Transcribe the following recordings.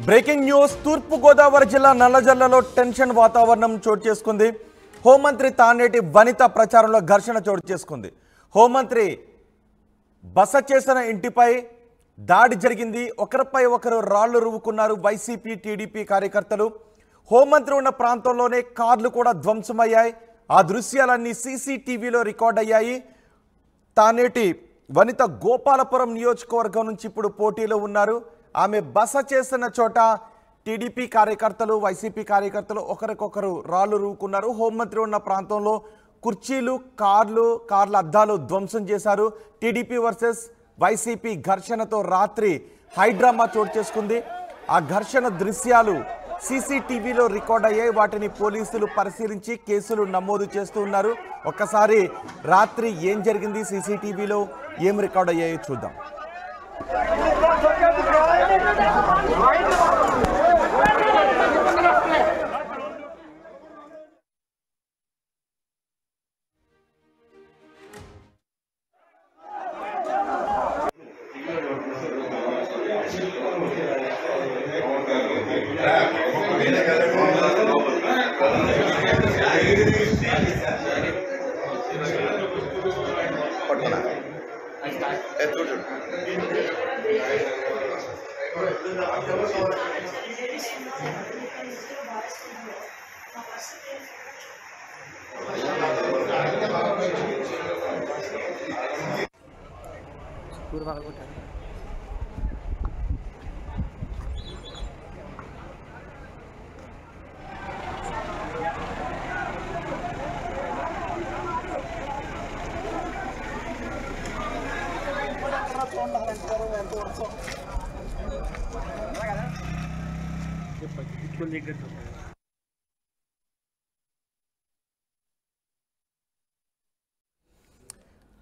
Breaking news తూర్పు గోదావరి జిల్లా నల్లజర్లలో tension వాతావరణం చోటు చేసుకుంది. హోంమంత్రి తానేటి వనిత ప్రచారంలో ఘర్షణ చోటు చేసుకుంది. హోంమంత్రి బస చేసిన ఇంటిపై దాడి జరిగింది. ఒకరిపై ఒకరు రాళ్లు రువ్వుకున్నారు వైసీపీ టీడీపీ కార్యకర్తలు. హోంమంత్రి ఉన్న ప్రాంతంలోనే కార్లు కూడా ధ్వంసమయ్యాయి. ఆ దృశ్యాలన్నీ సీసీటీవీలో రికార్డ్ అయ్యాయి. తానేటి వనిత గోపాలపురం నియోజకవర్గం నుంచి ఇప్పుడు పోటీలో ఉన్నారు. ఆమె బస చేసిన చోట టీడీపీ కార్యకర్తలు వైసీపీ కార్యకర్తలు ఒకరికొకరు రాళ్లు రువ్వుకున్నారు. హోంమంత్రి ఉన్న ప్రాంతంలో కుర్చీలు కార్ల అద్దాలు ధ్వంసం చేశారు. టీడీపీ వర్సెస్ వైసీపీ ఘర్షణతో రాత్రి హైడ్రామా చోటు చేసుకుంది. ఆ ఘర్షణ దృశ్యాలు సీసీటీవీలో రికార్డ్ అయ్యాయి. వాటిని పోలీసులు పరిశీలించి కేసులు నమోదు చేస్తూ ఉన్నారు. ఒక్కసారి రాత్రి ఏం జరిగింది, సీసీటీవీలో ఏం రికార్డ్ అయ్యాయో చూద్దాం.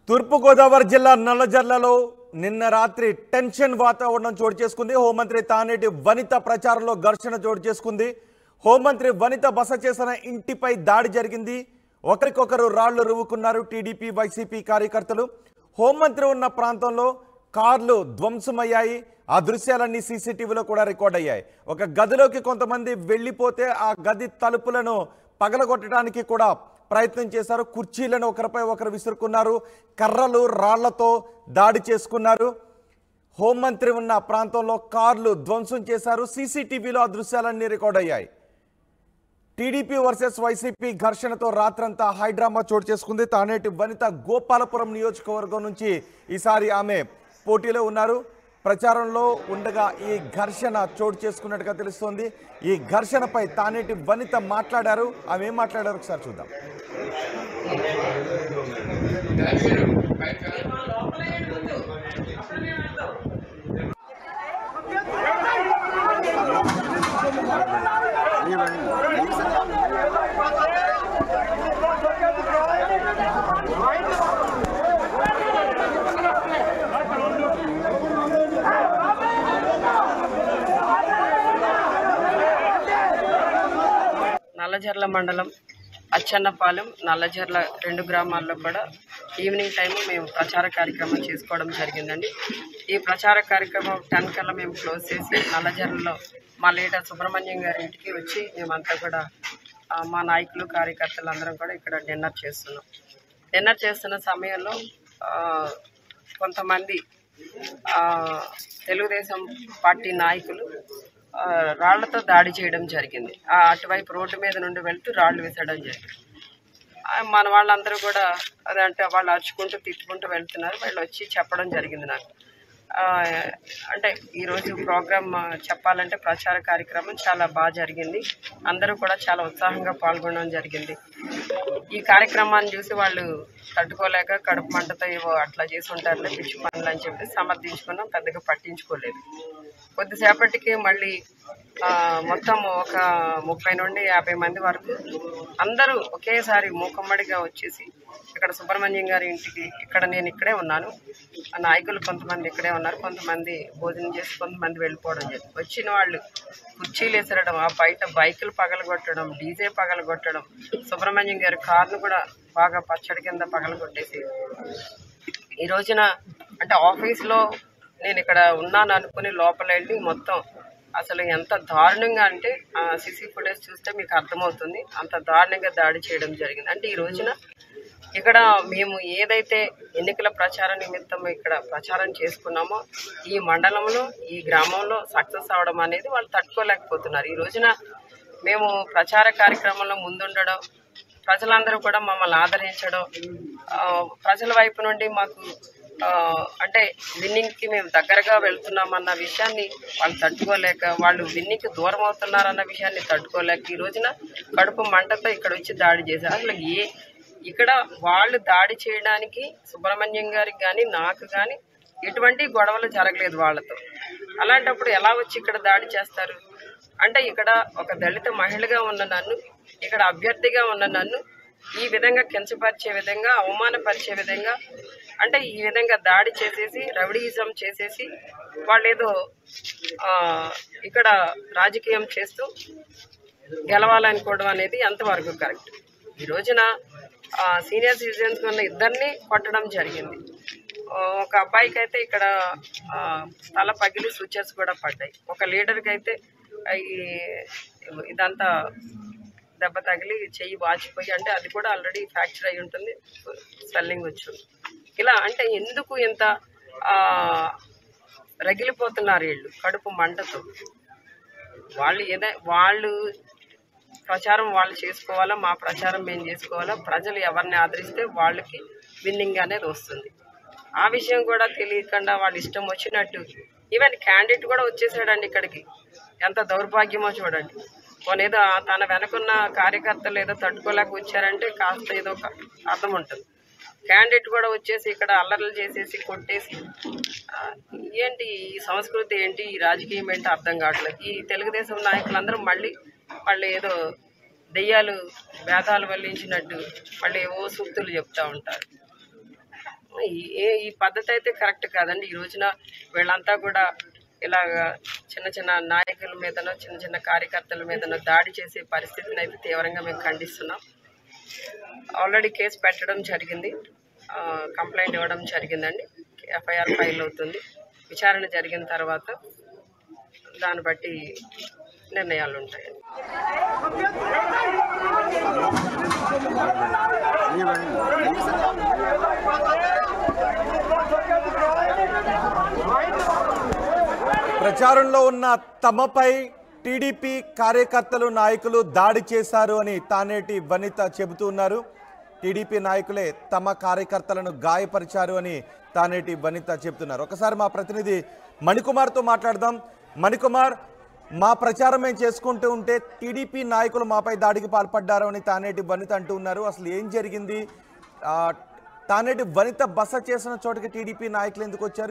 తూర్పు గోదావరి జిల్లా నల్లజర్లలో నిన్న రాత్రి టెన్షన్ వాతావరణం చోటు చేసుకుంది. హోంమంత్రి తానేటి వనిత ప్రచారంలో ఘర్షణ చోటు చేసుకుంది. హోంమంత్రి వనిత బస చేసిన ఇంటిపై దాడి జరిగింది. ఒకరికొకరు రాళ్లు రువ్వుకున్నారు టీడీపీ వైసీపీ కార్యకర్తలు. హోంమంత్రి ఉన్న ప్రాంతంలో కార్లు ధ్వంసమయ్యాయి. ఆ దృశ్యాలన్నీ సీసీటీవీలో కూడా రికార్డ్ అయ్యాయి. ఒక గదిలోకి కొంతమంది వెళ్ళిపోతే ఆ గది తలుపులను పగలగొట్టడానికి కూడా ప్రయత్నం చేశారు. కుర్చీలను ఒకరిపై ఒకరు విసురుకున్నారు. కర్రలు రాళ్లతో దాడి చేసుకున్నారు. హోంమంత్రి ఉన్న ప్రాంతంలో కార్లు ధ్వంసం చేశారు. సీసీటీవీలో ఆ దృశ్యాలన్నీ రికార్డ్ అయ్యాయి. టీడీపీ వర్సెస్ వైసీపీ ఘర్షణతో రాత్రంతా హైడ్రామా చోటు చేసుకుంది. తానేటి వనిత గోపాలపురం నియోజకవర్గం నుంచి ఈసారి ఆమె పోటీలో ఉన్నారు. ప్రచారంలో ఉండగా ఈ ఘర్షణ చోటు చేసుకున్నట్టుగా తెలుస్తోంది. ఈ ఘర్షణపై తానేటి వనిత మాట్లాడారు. ఆమె ఏం మాట్లాడారు ఒకసారి చూద్దాం. నల్లజర్ల మండలం అచ్చన్నపాలెం నల్లజర్ల 2 గ్రామాల్లో కూడా ఈవినింగ్ టైం మేము ప్రచార కార్యక్రమం చేసుకోవడం జరిగిందండి. ఈ ప్రచార కార్యక్రమం 10 కల్లా మేము క్లోజ్ చేసి నల్లజర్లలో మా లీడర్ సుబ్రహ్మణ్యం గారి ఇంటికి వచ్చి మేమంతా కూడా మా నాయకులు కార్యకర్తలు అందరం కూడా ఇక్కడ డిన్నర్ చేస్తున్నాం. డిన్నర్ చేస్తున్న సమయంలో కొంతమంది తెలుగుదేశం పార్టీ నాయకులు రాళ్లతో దాడి చేయడం జరిగింది. అటువైపు రోడ్డు మీద నుండి వెళ్తూ రాళ్లు విసరడం జరిగింది. మన వాళ్ళందరూ కూడా అదంటే వాళ్ళు అరుచుకుంటూ తిట్టుకుంటూ వెళ్తున్నారు. వాళ్ళు వచ్చి చెప్పడం జరిగింది నాకు. అంటే ఈరోజు ప్రోగ్రామ్ చెప్పాలంటే ప్రచార కార్యక్రమం చాలా బాగా జరిగింది. అందరూ కూడా చాలా ఉత్సాహంగా పాల్గొనడం జరిగింది. ఈ కార్యక్రమాన్ని చూసి వాళ్ళు తట్టుకోలేక కడుపు మంటతో ఏవో అట్లా చేసి ఉంటారులే పిచ్చి పనులు అని చెప్పి సమర్థించుకున్నాం. పెద్దగా పట్టించుకోలేదు. కొద్దిసేపటికి మళ్ళీ మొత్తం ఒక 30 నుండి 50 మంది వరకు అందరూ ఒకేసారి మూకమ్మడిగా వచ్చేసి ఇక్కడ సుబ్రహ్మణ్యం గారి ఇంటికి నేను ఇక్కడే ఉన్నాను. నాయకులు కొంతమంది ఇక్కడే ఉన్నారు. కొంతమంది భోజనం చేసి కొంతమంది వెళ్ళిపోవడం జరిగింది. వచ్చిన వాళ్ళు కుర్చీలు వేసరడం, ఆ బయట బైకులు పగలగొట్టడం, డీజే పగలగొట్టడం, సుబ్రహ్మణ్యం గారి కార్ను కూడా బాగా పచ్చడి కింద పగలగొట్టేసి ఈ రోజున అంటే ఆఫీస్లో నేను ఇక్కడ ఉన్నాను అనుకుని లోపల వెళ్ళి మొత్తం అసలు ఎంత దారుణంగా అంటే సీసీ ఫుటేజ్ చూస్తే మీకు అర్థమవుతుంది. అంత దారుణంగా దాడి చేయడం జరిగింది. అంటే ఈ రోజున ఇక్కడ మేము ఏదైతే ఎన్నికల ప్రచార నిమిత్తం ఇక్కడ ప్రచారం చేసుకున్నామో ఈ మండలంలో ఈ గ్రామంలో సక్సెస్ అవడం అనేది వాళ్ళు తట్టుకోలేకపోతున్నారు. ఈ రోజున మేము ప్రచార కార్యక్రమంలో ముందుండడం, ప్రజలందరూ కూడా మమ్మల్ని ఆదరించడం, ప్రజల వైపు నుండి మాకు అంటే విన్నింగ్కి మేము దగ్గరగా వెళ్తున్నామన్న విషయాన్ని వాళ్ళు తట్టుకోలేక, వాళ్ళు విన్నింగ్కి దూరం అవుతున్నారన్న విషయాన్ని తట్టుకోలేక ఈ రోజున కడుపు మంటతో ఇక్కడ వచ్చి దాడి చేశారు. అసలు ఇక్కడ వాళ్ళు దాడి చేయడానికి సుబ్రహ్మణ్యం గారికి కానీ నాకు కానీ ఎటువంటి గొడవలు జరగలేదు వాళ్ళతో. అలాంటప్పుడు ఎలా వచ్చి ఇక్కడ దాడి చేస్తారు? అంటే ఇక్కడ ఒక దళిత మహిళగా ఉన్న నన్ను, ఇక్కడ అభ్యర్థిగా ఉన్న నన్ను ఈ విధంగా కించపరిచే విధంగా, అవమానపరిచే విధంగా, అంటే ఈ విధంగా దాడి చేసేసి రౌడీయిజం చేసేసి వాళ్ళు ఏదో ఇక్కడ రాజకీయం చేస్తూ గెలవాలనుకోవడం అనేది ఎంతవరకు కరెక్ట్? ఈ రోజున సీనియర్ సిటిజన్స్ ఉన్న ఇద్దరిని కొట్టడం జరిగింది. ఒక అబ్బాయికి అయితే ఇక్కడ తల పగిలి సూచర్స్ కూడా పడ్డాయి. ఒక లీడర్కి అయితే ఇదంతా దెబ్బ తగిలి చెయ్యి వాచిపోయి, అంటే అది కూడా ఆల్రెడీ ఫ్రాక్చర్ అయి ఉంటుంది, స్వెల్లింగ్ వచ్చింది. ఇలా అంటే ఎందుకు ఇంత రగిలిపోతున్నారు వీళ్ళు కడుపు మంటతో? వాళ్ళు ప్రచారం వాళ్ళు చేసుకోవాలా, మా ప్రచారం మేము చేసుకోవాలా, ప్రజలు ఎవరిని ఆదరిస్తే వాళ్ళకి విన్నింగ్ అనేది వస్తుంది. ఆ విషయం కూడా తెలియకుండా వాళ్ళు ఇష్టం వచ్చినట్టు, ఈవెన్ క్యాండిడేట్ కూడా వచ్చేసాడండి ఇక్కడికి. ఎంత దౌర్భాగ్యమో చూడండి. ఏదో తన వెనకున్న కార్యకర్తలు ఏదో తట్టుకోలేక వచ్చారంటే కాస్త ఏదో అర్థం ఉంటుంది. క్యాండిడేట్ కూడా వచ్చేసి ఇక్కడ అల్లర్లు చేసేసి కొట్టేసి, ఏంటి ఈ సంస్కృతి, ఏంటి ఈ రాజకీయం ఏంటి అర్థం కావట్లేదు. ఈ తెలుగుదేశం నాయకులందరూ మళ్ళీ ఏదో దెయ్యాలు వేదాలు వల్లించినట్టు మళ్ళీ ఏవో సూక్తులు చెప్తూ ఉంటారు. ఈ పద్ధతి అయితే కరెక్ట్ కాదండి. ఈ రోజున వీళ్ళంతా కూడా ఇలాగ చిన్న చిన్న నాయకుల మీదనో చిన్న చిన్న కార్యకర్తల మీదనో దాడి చేసే పరిస్థితిని అయితే తీవ్రంగా మేము ఖండిస్తున్నాం. ఆల్రెడీ కేసు పెట్టడం జరిగింది, కంప్లైంట్ ఇవ్వడం జరిగిందండి. ఎఫ్ఐఆర్ ఫైల్ అవుతుంది. విచారణ జరిగిన తర్వాత దాన్ని బట్టి నిర్ణయాలు ఉంటాయి. ప్రచారంలో ఉన్న తమపై టీడీపీ కార్యకర్తలు నాయకులు దాడి చేశారు అని తానేటి వనిత చెబుతూ ఉన్నారు. టీడీపీ నాయకులే తమ కార్యకర్తలను గాయపరిచారు అని తానేటి వనిత చెబుతున్నారు. ఒకసారి మా ప్రతినిధి మణికుమార్తో మాట్లాడదాం. మణికుమార్, మా ప్రచారం మేము చేసుకుంటూ ఉంటే టీడీపీ నాయకులు మాపై దాడికి పాల్పడ్డారు అని తానేటి వనిత అంటూ ఉన్నారు. అసలు ఏం జరిగింది? తానేటి వనిత బస చేసిన చోటుకి టీడీపీ నాయకులు ఎందుకు వచ్చారు?